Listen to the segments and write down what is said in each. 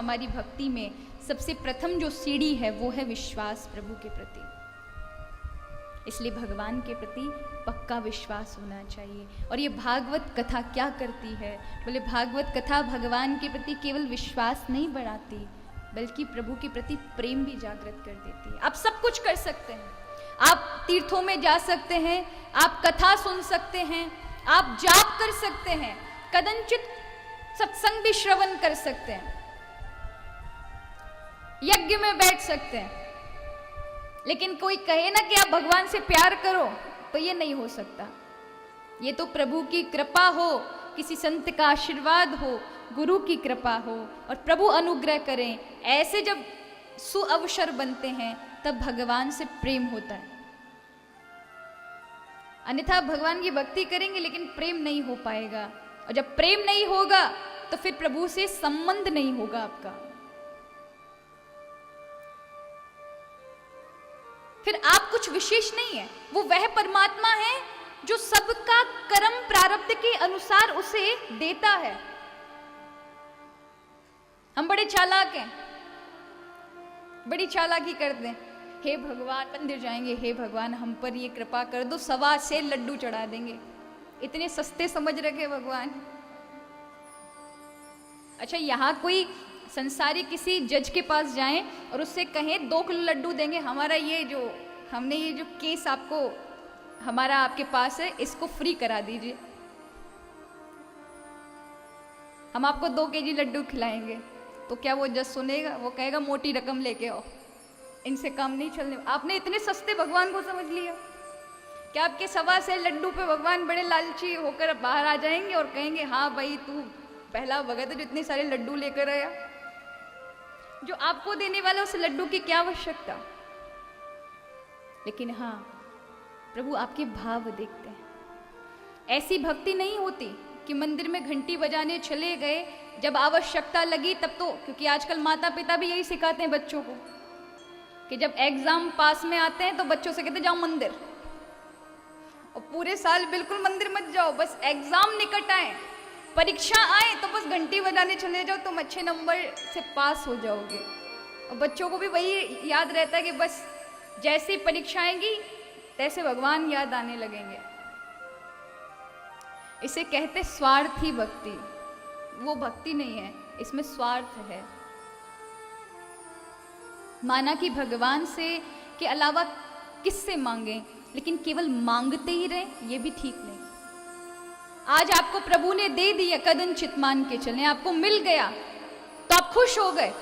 हमारी भक्ति में सबसे प्रथम जो सीढ़ी है वो है विश्वास प्रभु के प्रति। इसलिए भगवान के प्रति पक्का विश्वास होना चाहिए। और ये भागवत कथा क्या करती है? बोले भागवत कथा भगवान के प्रति केवल विश्वास नहीं बढ़ाती, बल्कि प्रभु के प्रति प्रेम भी जागृत कर देती है। आप सब कुछ कर सकते हैं, आप तीर्थों में जा सकते हैं, आप कथा सुन सकते हैं, आप जाप कर सकते हैं, कदंचित सत्संग भी श्रवण कर सकते हैं, यज्ञ में बैठ सकते हैं, लेकिन कोई कहे ना कि आप भगवान से प्यार करो, तो ये नहीं हो सकता। ये तो प्रभु की कृपा हो, किसी संत का आशीर्वाद हो, गुरु की कृपा हो और प्रभु अनुग्रह करें, ऐसे जब सुअवसर बनते हैं तब भगवान से प्रेम होता है। अन्यथा भगवान की भक्ति करेंगे लेकिन प्रेम नहीं हो पाएगा, और जब प्रेम नहीं होगा तो फिर प्रभु से संबंध नहीं होगा आपका। फिर आप कुछ विशेष नहीं है, वो वह परमात्मा है जो सबका कर्म प्रारब्ध के अनुसार उसे देता है। हम बड़े चालाक हैं, बड़ी चालाकी करते हैं। हे भगवान, मंदिर जाएंगे, हे भगवान हम पर ये कृपा कर दो, 1.25 सेर लड्डू चढ़ा देंगे। इतने सस्ते समझ रखे भगवान। अच्छा, यहाँ कोई संसारी किसी जज के पास जाएं और उससे कहें 2 किलो लड्डू देंगे, हमारा ये जो हमने ये जो केस आपको हमारा आपके पास है इसको फ्री करा दीजिए, हम आपको 2 केजी लड्डू खिलाएंगे, तो क्या वो जज सुनेगा? वो कहेगा मोटी रकम लेके आओ, इनसे काम नहीं चलने। आपने इतने सस्ते भगवान को समझ लिया। क्या आपके 1.25 सेर लड्डू पे भगवान बड़े लालची होकर बाहर आ जाएंगे और कहेंगे हाँ भाई तू पहला भगत है जो इतने सारे लड्डू लेकर आया? जो आपको देने वाला उस लड्डू की क्या आवश्यकता? लेकिन हाँ, प्रभु आपके भाव देखते हैं। ऐसी भक्ति नहीं होती कि मंदिर में घंटी बजाने चले गए, जब आवश्यकता लगी तब तो, क्योंकि आजकल माता पिता भी यही सिखाते हैं बच्चों को कि जब एग्जाम पास में आते हैं तो बच्चों से कहते जाओ मंदिर, और पूरे साल बिल्कुल मंदिर मत जाओ, बस एग्जाम निकट आए, परीक्षा आए तो बस घंटी बजाने चले जाओ, तुम अच्छे नंबर से पास हो जाओगे। और बच्चों को भी वही याद रहता है कि बस जैसी परीक्षा आएगी तैसे भगवान याद आने लगेंगे। इसे कहते स्वार्थी भक्ति। वो भक्ति नहीं है, इसमें स्वार्थ है। माना कि भगवान से के अलावा किससे मांगे, लेकिन केवल मांगते ही रहे, ये भी ठीक नहीं। आज आपको प्रभु ने दे दिया, कदंचित मान के चलें, आपको मिल गया तो आप खुश हो गए,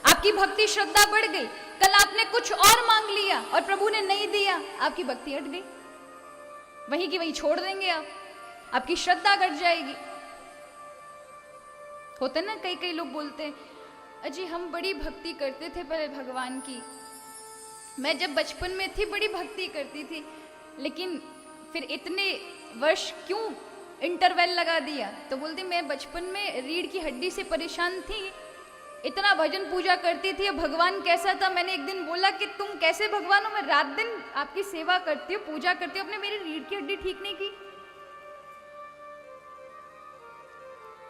आपकी भक्ति श्रद्धा बढ़ गई। कल आपने कुछ और मांग लिया और प्रभु ने नहीं दिया, आपकी भक्ति हट गई, वहीं की वहीं छोड़ देंगे आप, आपकी श्रद्धा घट जाएगी। होते ना, कई कई लोग बोलते हैं अजी हम बड़ी भक्ति करते थे पहले भगवान की, मैं जब बचपन में थी बड़ी भक्ति करती थी, लेकिन फिर इतने वर्ष क्यों इंटरवल लगा दिया? तो बोलती मैं बचपन में रीढ़ की हड्डी से परेशान थी, इतना भजन पूजा करती थी, भगवान कैसा था? मैंने एक दिन बोला कि तुम कैसे भगवान हो, मैं रात दिन आपकी सेवा करती हूँ, पूजा करती हूँ, आपने मेरी रीढ़ की हड्डी ठीक नहीं की।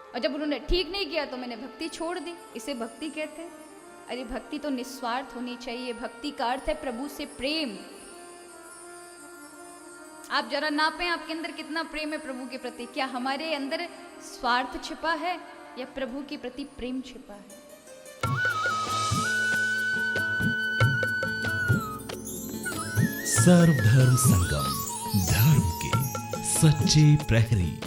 और जब उन्होंने ठीक नहीं किया तो मैंने भक्ति छोड़ दी। इसे भक्ति कहते हैं? अरे भक्ति तो निस्वार्थ होनी चाहिए। भक्ति का अर्थ है प्रभु से प्रेम। आप जरा नापें आपके अंदर कितना प्रेम है प्रभु के प्रति। क्या हमारे अंदर स्वार्थ छिपा है या प्रभु के प्रति प्रेम छिपा है? सर्वधर्म संगम, धर्म के सच्चे प्रहरी।